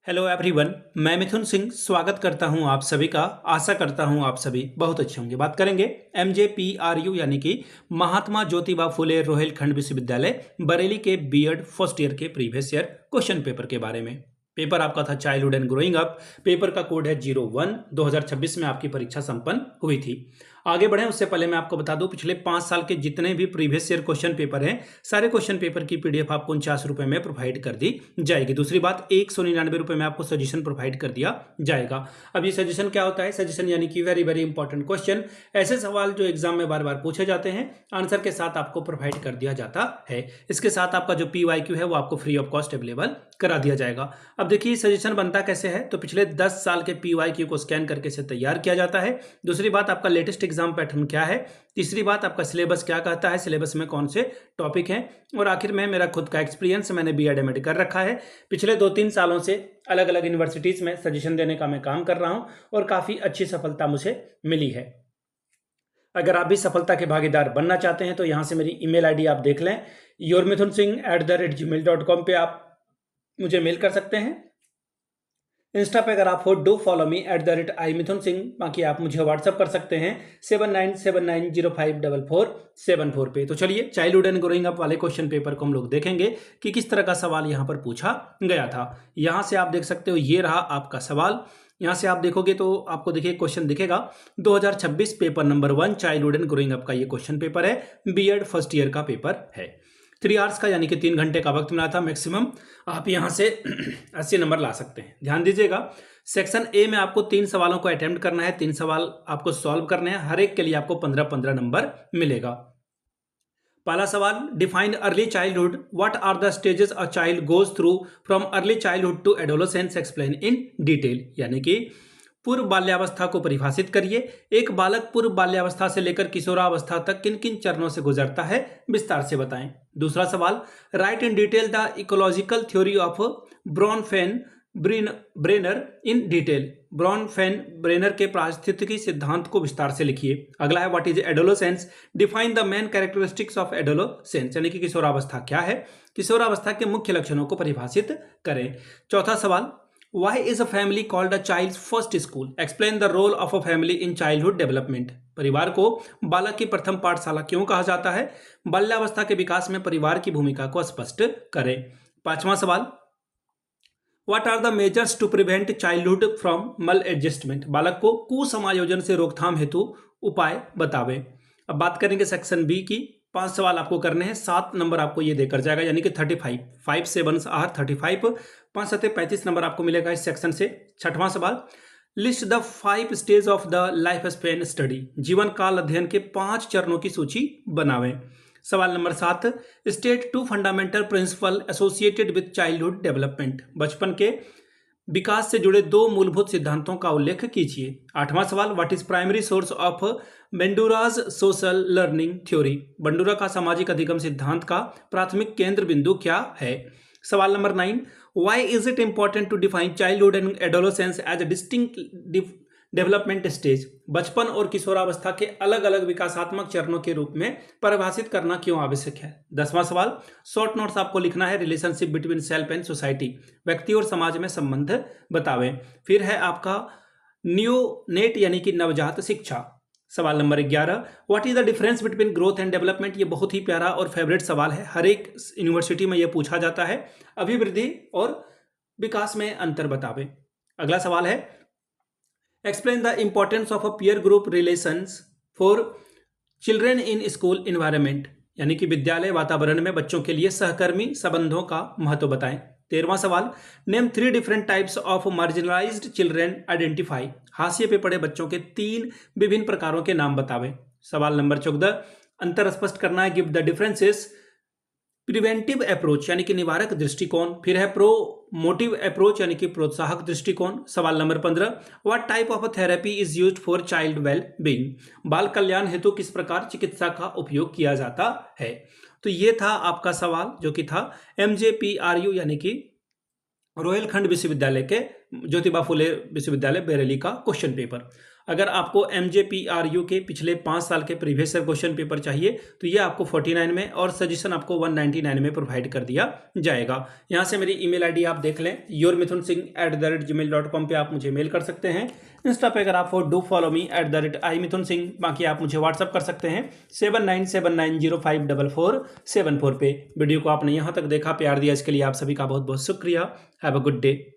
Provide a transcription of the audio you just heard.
Hello everyone, मैं मिथुन सिंह स्वागत करता हूं आप सभी का। आशा करता हूं आप सभी बहुत अच्छे होंगे। बात करेंगे MJPRU यानी कि महात्मा ज्योतिबा फुले रोहिलखंड विश्वविद्यालय बरेली के बीएड फर्स्ट ईयर के प्रीवियस ईयर क्वेश्चन पेपर के बारे में। पेपर आपका था childhood and growing up. Paper का कोड है 01। 2026 में आपकी परीक्षा संपन्न हुई थी। आगे बढ़ें उससे पहले मैं आपको बता दूं, पिछले 5 साल के जितने भी प्रीवियस ईयर क्वेश्चन पेपर हैं, सारे क्वेश्चन पेपर की पीडीएफ आपको 49 रुपए में प्रोवाइड कर दी जाएगी। दूसरी बात, 199 रुपए में आपको सजेशन प्रोवाइड कर दिया जाएगा। अब ये सजेशन क्या होता है? सजेशन यानी कि वेरी वेरी इंपॉर्टेंट क्वेश्चन, ऐसे सवाल जो एग्जाम में बार बार पूछे जाते हैं, आंसर के साथ आपको प्रोवाइड कर दिया जाता है। इसके साथ आपका जो PYQ है वो आपको फ्री ऑफ कॉस्ट अवेलेबल करा दिया जाएगा। अब देखिए सजेशन बनता कैसे है, तो पिछले 10 साल के PYQ को स्कैन करके इसे तैयार किया जाता है। दूसरी बात, आपका लेटेस्ट एग्जाम पैटर्न क्या है। तीसरी बात, आपका सिलेबस क्या कहता है, सिलेबस में कौन से टॉपिक हैं। और आखिर में मेरा खुद का एक्सपीरियंस, मैंने BEd MAd कर रखा है। पिछले 2-3 सालों से अलग अलग यूनिवर्सिटीज में सजेशन देने का मैं काम कर रहा हूं और काफ़ी अच्छी सफलता मुझे मिली है। अगर आप भी सफलता के भागीदार बनना चाहते हैं तो यहाँ से मेरी ईमेल ID आप देख लें, yourmithunsingh@gmail.com पे आप मुझे मेल कर सकते हैं। इंस्टा पे अगर आप हो, डू फॉलो मी @imithunsingh। बाकी आप मुझे व्हाट्सअप कर सकते हैं 7979054474 पे। तो चलिए चाइल्डहुड एंड ग्रोइंग अप वाले क्वेश्चन पेपर को हम लोग देखेंगे कि किस तरह का सवाल यहाँ पर पूछा गया था। यहाँ से आप देख सकते हो, ये रहा आपका सवाल। यहाँ से आप देखोगे तो आपको देखिए क्वेश्चन दिखेगा 2026 paper number 1 childhood and growing up का ये क्वेश्चन पेपर है। बीएड फर्स्ट ईयर का पेपर है। 3 आवर्स का यानी कि 3 घंटे का वक्त मिला था मैक्सिमम। आप यहाँ से 80 नंबर ला सकते हैं। ध्यान दीजिएगा, सेक्शन ए में आपको 3 सवालों को अटेम्प्ट करना है। 3 सवाल आपको सॉल्व करने हैं, हर एक के लिए आपको 15-15 नंबर मिलेगा। पहला सवाल, define early childhood, what are the stages a child goes through from early childhood to adolescence, explain in detail. यानी कि पूर्व बाल्यावस्था को परिभाषित करिए। एक बालक पूर्व बाल्यावस्था से लेकर किशोरावस्था तक किन किन चरणों से गुजरता है, विस्तार से बताएं। दूसरा सवाल, write in detail the ecological theory of Bronfenbrenner in detail. Bronfenbrenner के पारिस्थितिकी सिद्धांत को विस्तार से लिखिए। अगला है, what is adolescence, define the main characteristics of adolescence. यानी कि किशोरावस्था क्या है, किशोरावस्था के मुख्य लक्षणों को परिभाषित करें। चौथा सवाल, why is a family called a child's first school, explain the role of a family in childhood development। परिवार को बालक की प्रथम पाठशाला क्यों कहा जाता है, बाल्यावस्था के विकास में परिवार की भूमिका को स्पष्ट करें। पांचवां सवाल, What are the measures to prevent childhood from maladjustment, बालक को कुसमायोजन से रोकथाम हेतु उपाय बतावें। अब बात करेंगे सेक्शन बी की। 5 सवाल आपको करने हैं, 7 नंबर आपको ये देकर जाएगा, यानी कि 35, 5 7 आर 35, 5 7 35 नंबर आपको मिलेगा इस सेक्शन से। छठवां सवाल, list the 5 stage of the life span study, जीवन काल अध्ययन के 5 चरणों की सूची बनावें। सवाल number 7, state 2 fundamental principle associated with childhood development, बचपन के विकास से जुड़े 2 मूलभूत सिद्धांतों का उल्लेख कीजिए। 8वां सवाल, what is primary source of Bandura's social learning theory, Bandura का सामाजिक अधिगम सिद्धांत का प्राथमिक केंद्र बिंदु क्या है। सवाल नंबर 9, why is it important to define childhood and adolescence as a distinct development stage, बचपन और किशोरावस्था के अलग अलग विकासात्मक चरणों के रूप में परिभाषित करना क्यों आवश्यक है। 10वां सवाल, शॉर्ट नोट्स आपको लिखना है, relationship between self and society, व्यक्ति और समाज में संबंध बतावें। फिर है आपका न्यूनेट यानी कि नवजात शिक्षा। सवाल number 11, what is the difference between growth and development, ये बहुत ही प्यारा और फेवरेट सवाल है, हर एक यूनिवर्सिटी में यह पूछा जाता है। अभिवृद्धि और विकास में अंतर बतावें। अगला सवाल है, explain the importance of a peer group relations for children in school environment, यानी कि विद्यालय वातावरण में बच्चों के लिए सहकर्मी संबंधों का महत्व बताएं। 13वां सवाल, name 3 different types of marginalised children, identify, हाशिए पे पड़े बच्चों के 3 विभिन्न प्रकारों के नाम बतावें। सवाल नंबर 14, अंतर स्पष्ट करना है, give the differences, preventive approach यानी कि निवारक दृष्टिकोण, फिर है प्रोमोटिव अप्रोच यानी कि प्रोत्साहक दृष्टिकोण। सवाल number 15, what type of therapy is used for child well being, बाल कल्याण हेतु किस प्रकार चिकित्सा का उपयोग किया जाता है। तो ये था आपका सवाल जो कि था MJPRU यानी कि रोहिलखंड विश्वविद्यालय के ज्योतिबा फुले विश्वविद्यालय बरेली का क्वेश्चन पेपर। अगर आपको MJPRU के पिछले 5 साल के प्रीवियस ईयर क्वेश्चन पेपर चाहिए तो ये आपको 49 में और सजेशन आपको 199 में प्रोवाइड कर दिया जाएगा। यहाँ से मेरी ईमेल आईडी आप देख लें, yourmithunsingh@gmail.com पे आप मुझे मेल कर सकते हैं। इंस्टा पे अगर आप हो डू फॉलो मी @imithunsingh। बाकी आप मुझे व्हाट्सअप कर सकते हैं 7979054474 पे। वीडियो को आपने यहाँ तक देखा, प्यार दिया, इसके लिए आप सभी का बहुत बहुत शुक्रिया। Have a good day.